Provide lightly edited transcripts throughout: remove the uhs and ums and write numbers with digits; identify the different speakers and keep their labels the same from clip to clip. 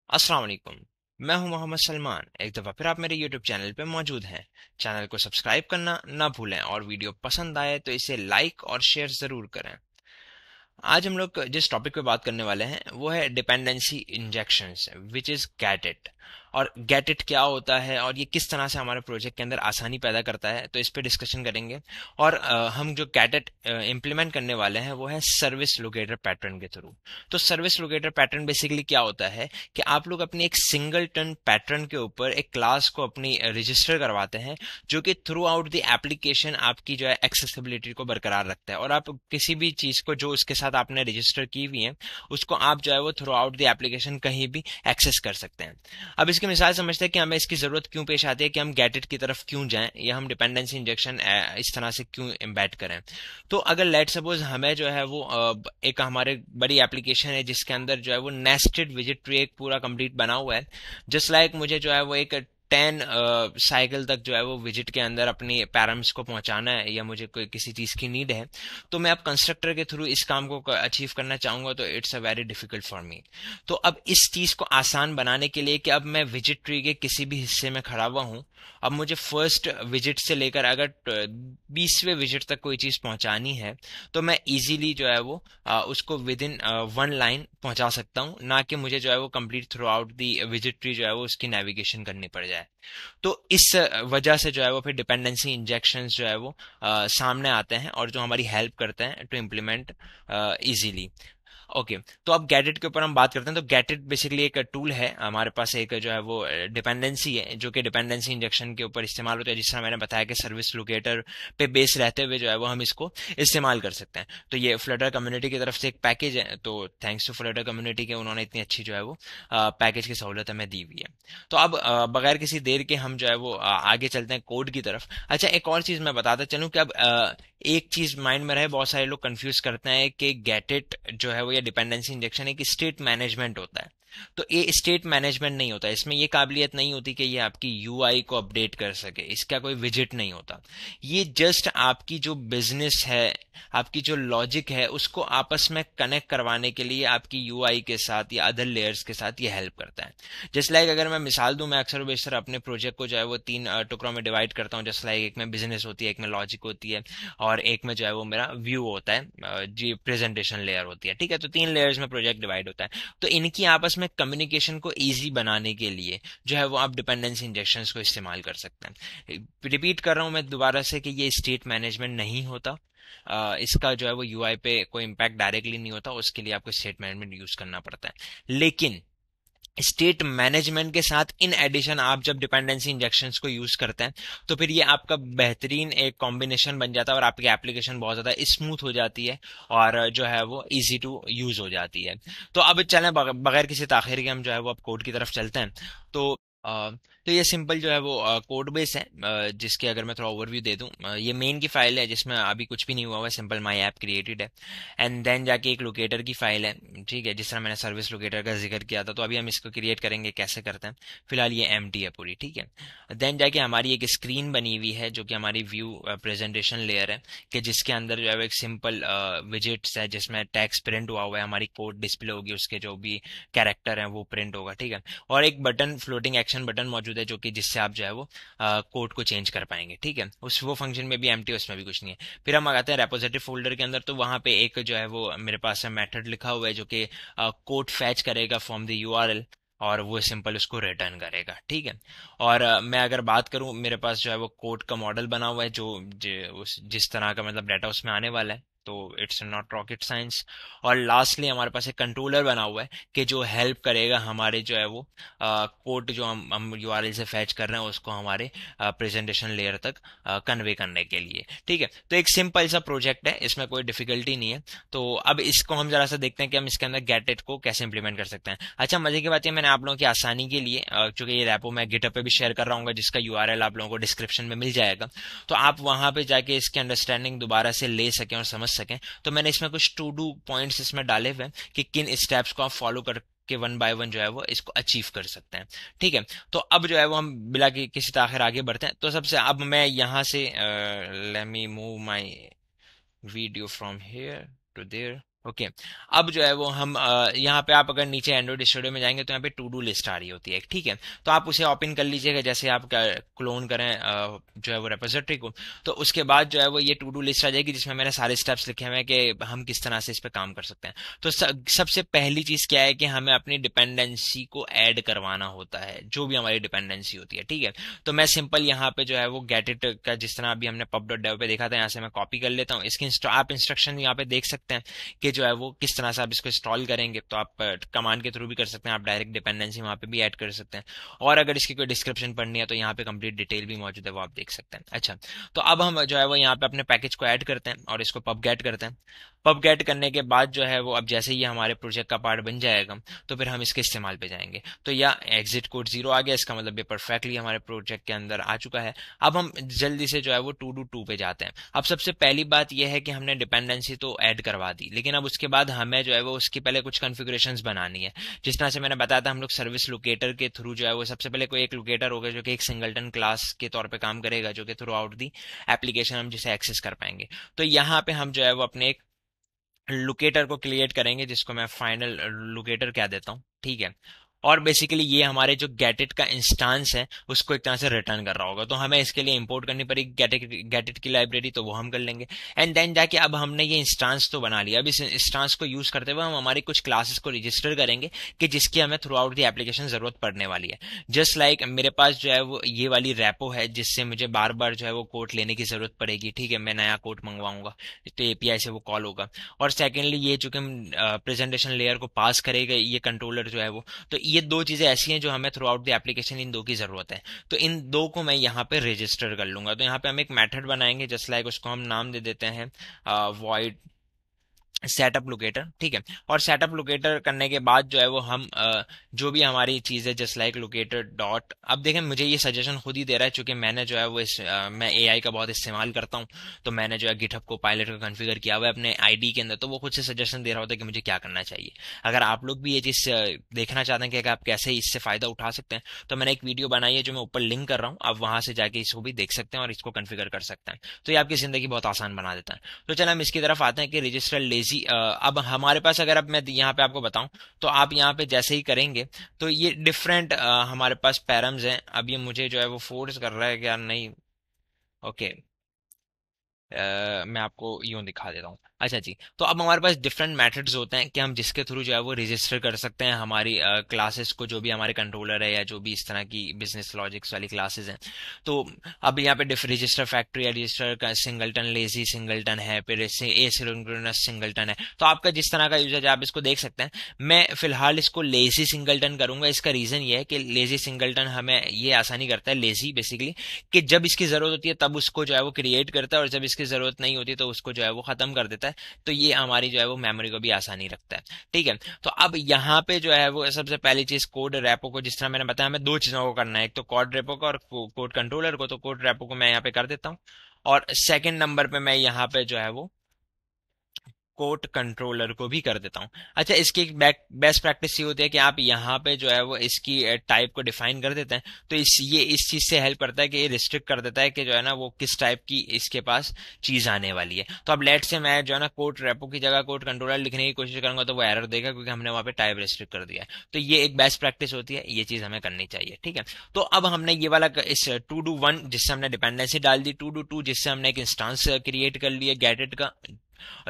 Speaker 1: अस्सलाम वालेकुम। मैं हूं मोहम्मद सलमान। एक दफ़ा फिर आप मेरे यूट्यूब चैनल पे मौजूद हैं। चैनल को सब्सक्राइब करना ना भूलें और वीडियो पसंद आए तो इसे लाइक और शेयर ज़रूर करें। आज हम लोग जिस टॉपिक पे बात करने वाले हैं वो है dependency injections, which is get it. और गेट इट क्या होता है और ये किस तरह से हमारे प्रोजेक्ट के अंदर आसानी पैदा करता है, तो इस पे डिस्कशन करेंगे। और हम जो गेट इट इम्प्लीमेंट करने वाले हैं वो है सर्विस लोकेटर पैटर्न के थ्रू। तो सर्विस लोकेटर पैटर्न बेसिकली क्या होता है कि आप लोग अपनी एक सिंगल टन पैटर्न के ऊपर एक क्लास को अपनी रजिस्टर करवाते हैं, जो कि थ्रू आउट द एप्लीकेशन आपकी जो है एक्सेसिबिलिटी को बरकरार रखता है। और आप किसी भी चीज को जो उसके साथ आपने रजिस्टर की हुई है उसको आप जो है वो थ्रू आउट द एप्लीकेशन कहीं भी एक्सेस कर सकते हैं। अब इसकी मिसाल समझते हैं कि हमें इसकी जरूरत क्यों पेश आती है, कि हम गेट इट की तरफ क्यों जाएं या हम डिपेंडेंसी इंजेक्शन इस तरह से क्यों एम्बेड करें। तो अगर लेट सपोज हमें जो है वो एक हमारे बड़ी एप्लीकेशन है जिसके अंदर जो है वो नेस्टेड विजिट ट्री एक पूरा कंप्लीट बना हुआ है। जस्ट लाइक मुझे जो है वो एक 10 साइकिल तक जो है वो विजिट के अंदर अपनी पैरम्स को पहुंचाना है या मुझे कोई किसी चीज की नीड है, तो मैं अब कंस्ट्रक्टर के थ्रू इस काम को अचीव करना चाहूंगा तो it's a very difficult for me. तो अब इस चीज को आसान बनाने के लिए कि अब मैं विजिट ट्री के किसी भी हिस्से में खड़ा हुआ हूं, अब मुझे फर्स्ट विजिट से लेकर अगर 20वें विजिट तक कोई चीज पहुंचानी है तो मैं इजीली जो है वो उसको विद इन 1 लाइन पहुंचा सकता हूँ, ना कि मुझे जो है वो complete through out the visit tree जो है वो उसकी नेविगेशन करनी पड़ जाए। तो इस वजह से जो है वो फिर डिपेंडेंसी इंजेक्शंस जो है वो सामने आते हैं और जो हमारी हेल्प करते हैं टू इम्प्लीमेंट इजीली। ओके, तो अब गैटेट के ऊपर हम बात करते हैं। तो गैटेट बेसिकली एक टूल है हमारे पास, एक जो है वो डिपेंडेंसी है जो कि डिपेंडेंसी इंजेक्शन के ऊपर इस्तेमाल होता है। जिस तरह मैंने बताया कि सर्विस लोकेटर पे बेस रहते हुए जो है वो हम इसको इस्तेमाल कर सकते हैं। तो ये फ्लटर कम्युनिटी की तरफ से एक पैकेज है, तो थैंक्स टू फ्लटर कम्युनिटी के उन्होंने इतनी अच्छी जो है वो पैकेज की सहूलत हमें दी हुई है। तो अब बगैर किसी देर के हम जो है वो आगे चलते हैं कोड की तरफ। अच्छा, एक और चीज मैं बताता चलूं कि अब एक चीज माइंड में रहे, बहुत सारे लोग कंफ्यूज करते हैं कि गेट इट जो है वो या डिपेंडेंसी इंजेक्शन एक स्टेट मैनेजमेंट होता है। तो ये स्टेट मैनेजमेंट नहीं होता, इसमें ये काबिलियत नहीं होती कि ये आपकी यूआई को अपडेट कर सके, इसका कोई विजिट नहीं होता। ये जस्ट आपकी जो बिजनेस है, आपकी जो लॉजिक है उसको आपस में कनेक्ट करवाने के लिए आपकी यूआई के साथ या अदर लेयर्स के साथ ये हेल्प करता है। जस्ट लाइक अगर मैं मिसाल दूं, मैं अक्सर बेशतर अपने प्रोजेक्ट को जो है वो 3 टुकड़ों में डिवाइड करता हूँ। जस्ट लाइक एक में बिजनेस होती है, एक में लॉजिक होती है और एक में जो है वो मेरा व्यू होता है, जी प्रेजेंटेशन लेयर होती है। ठीक है, तो 3 लेयर्स में प्रोजेक्ट डिवाइड होता है। तो इनकी आपस में कम्युनिकेशन को ईजी बनाने के लिए जो है वो आप डिपेंडेंसी इंजेक्शंस को इस्तेमाल कर सकते हैं। रिपीट कर रहा हूं मैं दोबारा से कि ये स्टेट मैनेजमेंट नहीं होता। इसका जो है वो यूआई पे कोई इम्पैक्ट डायरेक्टली नहीं होता, उसके लिए आपको स्टेट मैनेजमेंट यूज करना पड़ता है। लेकिन स्टेट मैनेजमेंट के साथ इन एडिशन आप जब डिपेंडेंसी इंजेक्शंस को यूज करते हैं तो फिर ये आपका बेहतरीन एक कॉम्बिनेशन बन जाता है और आपकी एप्लीकेशन बहुत ज्यादा स्मूथ हो जाती है और जो है वो इजी टू यूज हो जाती है। तो अब चलें बगैर किसी ताखिर के हम जो है वो अब कोड की तरफ चलते हैं। तो तो ये सिंपल जो है वो कोड बेस है, जिसके अगर मैं थोड़ा ओवरव्यू दे दूं, ये मेन की फाइल है जिसमें अभी कुछ भी नहीं हुआ हुआ है, सिंपल माई ऐप क्रिएटेड है। एंड देन जाके एक लोकेटर की फाइल है, ठीक है, जिस तरह मैंने सर्विस लोकेटर का जिक्र किया था। तो अभी हम इसको क्रिएट करेंगे, कैसे करते हैं। फिलहाल ये एम्प्टी है पूरी, ठीक है। देन जाके हमारी एक स्क्रीन बनी हुई है जो कि हमारी व्यू प्रेजेंटेशन लेयर है, कि जिसके अंदर जो है एक सिंपल विजिट्स है जिसमें टेक्स्ट प्रिंट हुआ हुआ है, हमारी कोड डिस्प्ले होगी, उसके जो भी कैरेक्टर है वो प्रिंट होगा, ठीक है। और एक बटन, फ्लोटिंग एक्शन बटन मौजूद है जो कि जिससे आप जो है वो कोड को चेंज कर पाएंगे, ठीक है। उस वो फंक्शन में भी एम्प्टी, उसमें भी कुछ नहीं है। फिर हम आते हैं रेपोजिटरी फोल्डर के अंदर, तो वहां पे एक जो है वो मेरे पास मेथड लिखा हुआ है जो कि कोड फैच करेगा फ्रॉम द यूआरएल और वो सिंपल उसको रिटर्न करेगा, ठीक है। और मैं अगर बात करूं, मेरे पास जो है वो कोड का मॉडल बना हुआ है जिस तरह का मतलब डाटा उसमें आने वाला है, तो इट्स नॉट रॉकेट साइंस। और लास्टली हमारे पास एक कंट्रोलर बना हुआ है कि जो हेल्प करेगा हमारे जो है वो कोड जो हम यूआरएल से फैच कर रहे हैं उसको हमारे प्रेजेंटेशन लेयर तक कन्वे करने के लिए, ठीक है। तो एक सिंपल सा प्रोजेक्ट है, इसमें कोई डिफिकल्टी नहीं है। तो अब इसको हम जरा सा देखते हैं कि हम इसके अंदर गेट इट को कैसे इंप्लीमेंट कर सकते हैं। अच्छा, मजे की बात है, मैंने आप लोगों की आसानी के लिए, चूंकि ये रैपो मैं गिटहब पे भी शेयर कर रहा हूँ जिसका यूआरएल आप लोगों को डिस्क्रिप्शन में मिल जाएगा, तो आप वहां पे जाके इसकी अंडरस्टैंडिंग दोबारा से ले सकें और समझ सकें। तो मैंने इसमें कुछ टू डू पॉइंट्स इसमें डाले हुए हैं कि किन स्टेप्स को आप फॉलो कर के 1 बाय 1 जो है वो इसको अचीव कर सकते हैं, ठीक है। तो अब जो है वो हम बिला किसी ताखिर आगे बढ़ते हैं। तो सबसे अब मैं यहाँ से let me move my video from here to there. Okay. अब जो है वो हम यहाँ पे आप अगर नीचे एंड्रॉइड स्टूडियो में जाएंगे तो यहाँ पे टू डू लिस्ट आ रही होती है, ठीक है। तो आप उसे ओपन कर लीजिएगा, जैसे आप क्लोन करें जो है वो रेपोजिटरी को। तो उसके बाद जो है वो ये टू डू लिस्ट आ जाएगी जिसमें मैंने सारे स्टेप्स लिखे हुए हैं कि हम किस तरह से इस पे काम कर सकते हैं। तो सबसे पहली चीज क्या है कि हमें अपनी डिपेंडेंसी को ऐड करवाना होता है, जो भी हमारी डिपेंडेंसी होती है, ठीक है। तो मैं सिंपल यहाँ पे जो है वो गेट इट का, जिस तरह अभी हमने pub.dev पे देखा था, यहाँ से मैं कॉपी कर लेता हूँ इसकी। आप इंस्ट्रक्शन यहाँ पे देख सकते हैं कि जो है वो किस तरह से आप इसको इंस्टॉल करेंगे। तो आप कमांड के थ्रू भी कर सकते हैं, आप डायरेक्ट डिपेंडेंसी वहां पे भी ऐड कर सकते हैं, और अगर इसकी कोई डिस्क्रिप्शन पढ़नी है तो यहाँ पे कंप्लीट डिटेल भी मौजूद है, वो आप देख सकते हैं। अच्छा, तो अब हम जो है वो यहाँ पे अपने पैकेज को ऐड करते हैं और इसको पब गेट करते हैं। पब गेट करने के बाद जो है वो अब जैसे ही हमारे प्रोजेक्ट का पार्ट बन जाएगा तो फिर हम इसके इस्तेमाल पे जाएंगे। तो या एग्जिट कोड 0 आ गया, इसका मतलब ये परफेक्टली हमारे प्रोजेक्ट के अंदर आ चुका है। अब हम जल्दी से जो है वो टू डू टू पे जाते हैं। अब सबसे पहली बात यह है कि हमने डिपेंडेंसी तो ऐड करवा दी, लेकिन अब उसके बाद हमें जो है वो उसकी पहले कुछ कॉन्फ़िगरेशंस बनानी है। जिस तरह से मैंने बताया था, हम लोग सर्विस लोकेटर के थ्रू जो है वो सबसे पहले कोई एक लोकेटर होगा जो कि एक सिंगलटन क्लास के तौर पे काम करेगा, जो कि थ्रू आउट दी एप्लीकेशन हम जिसे एक्सेस कर पाएंगे। तो यहाँ पे हम जो है वो अपने एक लोकेटर को क्रिएट करेंगे जिसको मैं फाइनल लोकेटर कह देता हूँ, ठीक है। और बेसिकली ये हमारे जो गेटिट का इंस्टांस है उसको एक तरह से रिटर्न कर रहा होगा। तो हमें इसके लिए इंपोर्ट करनी पड़ेगी गेटिट की लाइब्रेरी, तो वो हम कर लेंगे। एंड देन जाके अब हमने ये इंस्टांस तो बना लिया, अब इस इंस्टांस को यूज करते हुए हम हमारी कुछ क्लासेस को रजिस्टर करेंगे कि जिसकी हमें थ्रू आउट दी एप्लीकेशन जरूरत पड़ने वाली है। जस्ट लाइक मेरे पास जो है वो ये वाली रैपो है जिससे मुझे बार बार जो है वो कोड लेने की जरूरत पड़ेगी, ठीक है। मैं नया कोड मंगवाऊंगा तो एपीआई से वो कॉल होगा। और सेकेंडली ये चूंकि प्रेजेंटेशन लेयर को पास करेगा ये कंट्रोलर जो है वो, तो ये दो चीजें ऐसी हैं जो हमें through out the application in दो की जरूरत है। तो इन दो को मैं यहाँ पे रजिस्टर कर लूंगा। तो यहाँ पे हम एक मेथड बनाएंगे, जस्ट लाइक उसको हम नाम दे देते हैं वॉइड सेटअप लोकेटर, ठीक है। और सेटअप लोकेटर करने के बाद जो है वो हम जो भी हमारी चीज है जस्ट लाइक लोकेटर डॉट, अब देखें मुझे ये सजेशन खुद ही दे रहा है क्योंकि मैंने जो है वो मैं एआई का बहुत इस्तेमाल करता हूँ। तो मैंने जो है गिटहब को पायलट का कॉन्फ़िगर किया हुआ है अपने आईडी के अंदर, तो वो खुद से सजेशन दे रहा होता है कि मुझे क्या करना चाहिए। अगर आप लोग भी ये चीज देखना चाहते हैं कि आप कैसे इससे फायदा उठा सकते हैं, तो मैंने एक वीडियो बनाई है जो मैं ऊपर लिंक कर रहा हूँ, आप वहां से जाके इसको भी देख सकते हैं और इसको कॉन्फ़िगर कर सकते हैं। तो ये आपकी जिंदगी बहुत आसान बना देता है। तो चलो हम इसकी तरफ आते हैं कि रजिस्टर लेजी। अब हमारे पास अगर अब मैं यहाँ पे आपको बताऊं, तो आप यहाँ पे जैसे ही करेंगे तो ये डिफरेंट हमारे पास पैरम्स हैं। अब ये मुझे जो है वो फोर्स कर रहा है कि यार नहीं। ओके, मैं आपको यूं दिखा देता हूँ। अच्छा जी, तो अब हमारे पास डिफरेंट मेथड्स होते हैं कि हम जिसके थ्रू जो है वो रजिस्टर कर सकते हैं हमारी क्लासेस को, जो भी हमारे कंट्रोलर है या जो भी इस तरह की बिजनेस लॉजिक्स वाली क्लासेस हैं। तो अब यहाँ पे रजिस्टर फैक्ट्री या रजिस्टर का सिंगलटन लेजी सिंगलटन है, फिर एसिंक्रोनस सिंगलटन है। तो आपका जिस तरह का यूजर है आप इसको देख सकते हैं। मैं फिलहाल इसको लेजी सिंगलटन करूंगा। इसका रीजन ये है कि लेजी सिंगलटन हमें ये आसानी करता है, लेजी बेसिकली, कि जब इसकी जरूरत होती है तब उसको जो है वो क्रिएट करता है और जब इसकी जरूरत नहीं होती तो उसको जो है वो खत्म कर देता है। तो ये हमारी जो है वो मेमोरी को भी आसानी रखता है, ठीक है। तो अब यहाँ पे जो है वो सबसे पहली चीज कोड रेपो को, जिस तरह मैंने बताया, हमें दो चीजों को करना है, एक तो कोड रेपो को और कोड कंट्रोलर को। तो कोड रेपो को मैं यहाँ पे कर देता हूँ और सेकंड नंबर पे मैं यहाँ पे जो है वो कोड कंट्रोलर को भी कर देता हूँ। अच्छा, इसकी एक बेस्ट प्रैक्टिस ये होती है कि आप यहाँ पे जो है वो इसकी टाइप को डिफाइन कर देते हैं। तो ये इस चीज से हेल्प करता है कि ये रिस्ट्रिक्ट कर देता है कि जो है ना वो किस टाइप की इसके पास चीज आने वाली है। तो अब लेट से मैं जो है ना कोड रेपो की जगह कोड कंट्रोलर लिखने की कोशिश करूंगा तो वो एरर देगा क्योंकि हमने वहां पे टाइप रिस्ट्रिक्ट कर दिया है। तो ये एक बेस्ट प्रैक्टिस होती है, ये चीज हमें करनी चाहिए, ठीक है। तो अब हमने ये वाला इस टू डू वन जिससे हमने डिपेंडेंसी डाल दी, टू डू टू जिससे हमने एक इंस्टांस क्रिएट कर लिया गेटेड का,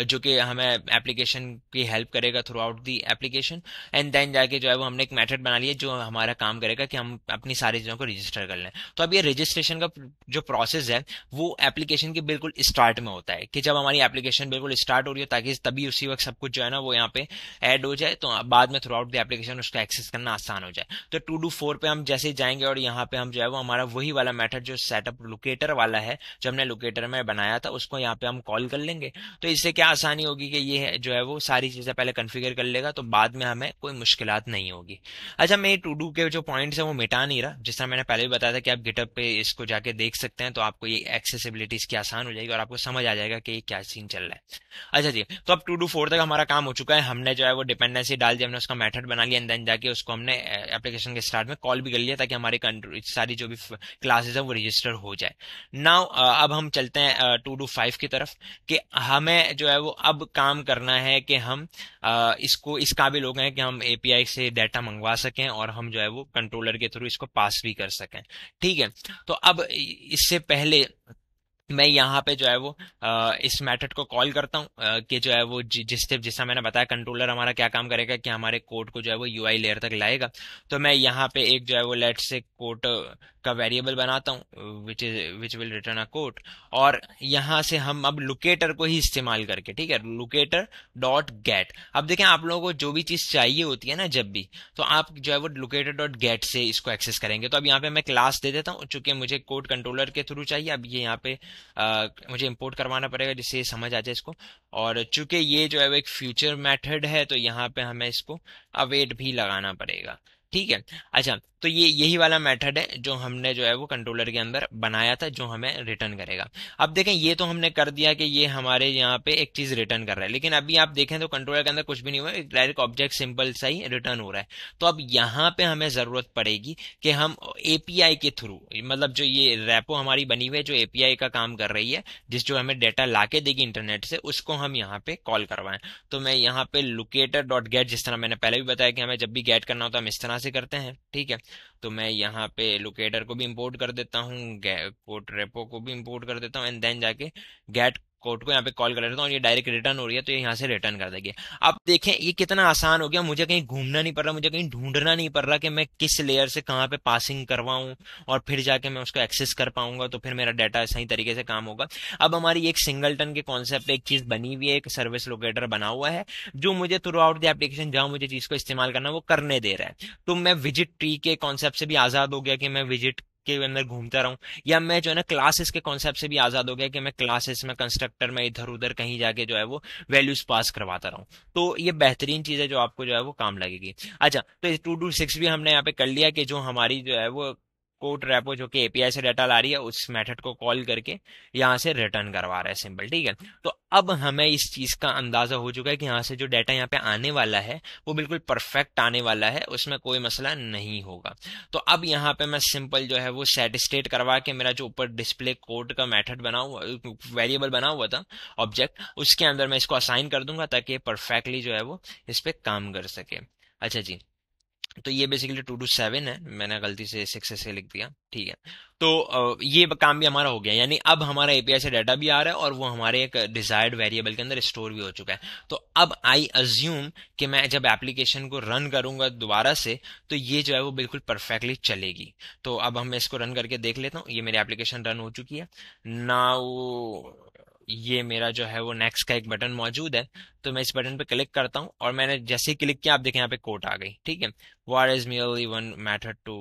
Speaker 1: जो कि हमें एप्लीकेशन की हेल्प करेगा throughout the application. And then जाके जो है वो हमने एक मेथड बना लिया जो हमारा काम करेगा कि हम अपनी सारी चीजों को रजिस्टर कर लें। तो अब ये रजिस्ट्रेशन का जो प्रोसेस है वो एप्लीकेशन के बिल्कुल स्टार्ट में होता है कि जब हमारी एप्लीकेशन बिल्कुल स्टार्ट हो रही हो, ताकि तभी उसी वक्त सब कुछ जो है ना वो यहाँ पे ऐड हो जाए, तो बाद में थ्रू आउट द एप्लीकेशन उसको एक्सेस करना आसान हो जाए। तो टू डू फोर पे हम जैसे ही जाएंगे और यहाँ पे हम जो है वो हमारा वही वाला मेथड जो सेटअप लोकेटर वाला है जो हमने लोकेटर में बनाया था उसको यहाँ पे हम कॉल कर लेंगे। तो इससे क्या आसानी होगी कि ये जो है वो सारी चीजें पहले कॉन्फ़िगर कर लेगा, तो बाद में हमें कोई मुश्किलात नहीं होगी। अच्छा, मैं टू डू के जो पॉइंट्स हैं वो मिटा नहीं रहा, जिस तरह मैंने पहले भी बताया था कि आप गिटहब पे इसको जाके देख सकते हैं, तो आपको ये एक्सेसिबिलिटी इसकी आसान हो जाएगी और आपको समझ आ जाएगा कि ये क्या सीन चल रहा है। अच्छा जी, तो अब टू डू फोर तक हमारा काम हो चुका है। हमने जो है वो डिपेंडेंसी डाल दी, हमने उसका मेथड बना लिया, एंड देन जाके उसको हमने एप्लीकेशन के स्टार्ट में कॉल भी कर लिया ताकि हमारी सारी जो भी क्लासेस है वो रजिस्टर हो जाए। नाउ अब हम चलते हैं टू डू फाइव की तरफ कि हमें हमें जो है वो अब काम करना है कि हम इसको इस काबिल हो गए हैं कि हम एपीआई से डाटा मंगवा सकें और हम जो है वो कंट्रोलर के थ्रू इसको पास भी कर सकें। ठीक है, तो अब इससे पहले मैं यहाँ पे जो है वो इस मेथड को कॉल करता हूँ कि जो है वो जिससे मैंने बताया कंट्रोलर हमारा क्या काम करेगा कि हमारे कोड को जो है वो यूआई लेयर तक लाएगा। तो मैं यहाँ पे एक जो है वो लेट से कोड का वेरिएबल बनाता हूँ which will return a code, और यहाँ से हम अब लोकेटर को ही इस्तेमाल करके, ठीक है, लोकेटर डॉट गेट। अब देखें आप लोगों को जो भी चीज चाहिए होती है ना जब भी, तो आप जो है वो लोकेटर डॉट गेट से इसको एक्सेस करेंगे। तो अब यहाँ पे मैं क्लास दे देता हूँ, चूंकि मुझे कोड कंट्रोलर के थ्रू चाहिए। अब ये यहाँ पे मुझे इंपोर्ट करवाना पड़ेगा जिससे ये समझ आ जाए इसको। और चूंकि ये जो है वो एक फ्यूचर मेथड है तो यहाँ पे हमें इसको अवेट भी लगाना पड़ेगा। ठीक है, अच्छा, तो ये यही वाला मेथड है जो हमने जो है वो कंट्रोलर के अंदर बनाया था जो हमें रिटर्न करेगा। अब देखें ये तो हमने कर दिया कि ये हमारे यहाँ पे एक चीज रिटर्न कर रहा है, लेकिन अभी आप देखें तो कंट्रोलर के अंदर कुछ भी नहीं हुआ, एक डायरेक्ट ऑब्जेक्ट सिंपल सा ही रिटर्न हो रहा है। तो अब यहाँ पे हमें जरूरत पड़ेगी कि हम एपीआई के थ्रू, मतलब जो ये रेपो हमारी बनी हुई है जो एपीआई का काम कर रही है, जिस जो हमें डेटा लाके देगी इंटरनेट से, उसको हम यहाँ पे कॉल करवाएं। तो मैं यहाँ पे लोकेटर डॉट गेट, जिस तरह मैंने पहले भी बताया कि हमें जब भी गेट करना होता है हम इस तरह से करते हैं। ठीक है, तो मैं यहाँ पे लोकेटर को भी इंपोर्ट कर देता हूँ, कोड रेपो को भी इंपोर्ट कर देता हूँ, एंड देन जाके गेट कोड को यहाँ पे कॉल कर देता हूँ, और ये डायरेक्ट रिटर्न हो रही है तो ये यहाँ से रिटर्न कर देगी। अब देखें ये कितना आसान हो गया, मुझे कहीं घूमना नहीं पड़ रहा, मुझे कहीं ढूंढना नहीं पड़ रहा कि मैं किस लेयर से कहाँ पे पासिंग करवाऊं और फिर जाके मैं उसको एक्सेस कर पाऊंगा तो फिर मेरा डाटा सही तरीके से काम होगा। अब हमारी एक सिंगलटन के कॉन्सेप्ट एक चीज बनी हुई है, एक सर्विस लोकेटर बना हुआ है जो मुझे थ्रू आउट द एप्लीकेशन जहां मुझे चीज को इस्तेमाल करना वो करने दे रहा है। तो मैं विजिट ट्री के कॉन्सेप्ट से भी आजाद हो गया कि मैं विजिट के अंदर घूमता रहूं, या मैं जो है ना क्लासेस के कॉन्सेप्ट से भी आजाद हो गया कि मैं क्लासेस में कंस्ट्रक्टर में इधर उधर कहीं जाके जो है वो वैल्यूज पास करवाता रहूं। तो ये बेहतरीन चीज है जो आपको जो है वो काम लगेगी। अच्छा, तो 2 to 6 भी हमने यहाँ पे कर लिया कि जो हमारी जो है वो कोड रेपो जो कि एपीआई से डाटा ला रही है उस मेथड को कॉल करके यहाँ से रिटर्न करवा रहा है, सिंपल। ठीक है, तो अब हमें इस चीज का अंदाजा हो चुका है कि यहाँ से जो डाटा यहाँ पे आने वाला है वो बिल्कुल परफेक्ट आने वाला है, उसमें कोई मसला नहीं होगा। तो अब यहाँ पे मैं सिंपल जो है वो सेट स्टेट करवा के मेरा जो ऊपर डिस्प्ले कोड का मेथड बना हुआ, वेरिएबल बना हुआ था ऑब्जेक्ट, उसके अंदर मैं इसको असाइन कर दूंगा ताकि परफेक्टली जो है वो इस पे काम कर सके। अच्छा जी, तो ये बेसिकली 2 to 7 है, मैंने गलती से 6 से लिख दिया। ठीक है, तो ये काम भी हमारा हो गया, यानी अब हमारा एपीआई से डाटा भी आ रहा है और वो हमारे एक डिजायर्ड वेरिएबल के अंदर स्टोर भी हो चुका है। तो अब आई अज्यूम कि मैं जब एप्लीकेशन को रन करूंगा दोबारा से तो ये जो है वो बिल्कुल परफेक्टली चलेगी। तो अब हम इसको रन करके देख लेता हूँ, ये मेरी एप्लीकेशन रन हो चुकी है। नाउ ये मेरा जो है वो नेक्स्ट का एक बटन मौजूद है, तो मैं इस बटन पे क्लिक करता हूँ और मैंने जैसे ही क्लिक किया आप देखें यहाँ पे कोड आ गई। ठीक है, what is merely one method too,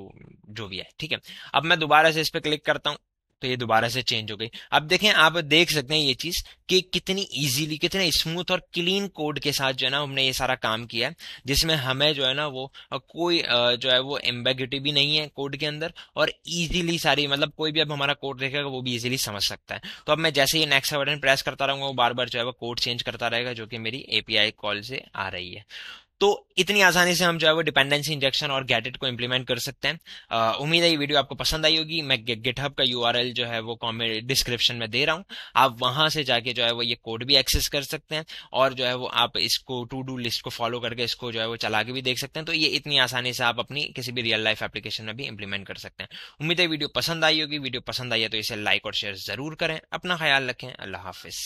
Speaker 1: जो भी है। ठीक है, अब मैं दोबारा से इस पे क्लिक करता हूँ तो ये दोबारा से चेंज हो गई। अब देखें, आप देख सकते हैं ये चीज कि कितनी इजीली, कितने स्मूथ और क्लीन कोड के साथ जो है ना हमने ये सारा काम किया है, जिसमें हमें जो है ना वो कोई जो है वो एम्बेगिटी भी नहीं है कोड के अंदर, और इजीली सारी, मतलब कोई भी अब हमारा कोड देखेगा वो भी इजीली समझ सकता है। तो अब मैं जैसे ही नेक्स्ट बटन प्रेस करता रहूंगा वो बार बार जो है वो कोड चेंज करता रहेगा जो कि मेरी एपीआई कॉल से आ रही है। तो इतनी आसानी से हम जो है वो डिपेंडेंसी इंजेक्शन और गेटिट को इंप्लीमेंट कर सकते हैं। उम्मीद है ये वीडियो आपको पसंद आई होगी। मैं गिटहब का यूआरएल जो है वो कमेंट डिस्क्रिप्शन में दे रहा हूँ, आप वहां से जाके जो है वो ये कोड भी एक्सेस कर सकते हैं, और जो है वो आप इसको टू डू लिस्ट को फॉलो करके इसको जो है वो चला के भी देख सकते हैं। तो ये इतनी आसानी से आप अपनी किसी भी रियल लाइफ एप्लीकेशन में भी इंप्लीमेंट कर सकते हैं। उम्मीद है वीडियो पसंद आई होगी। वीडियो पसंद आई है तो इसे लाइक और शेयर जरूर करें। अपना ख्याल रखें। अल्लाह हाफिज।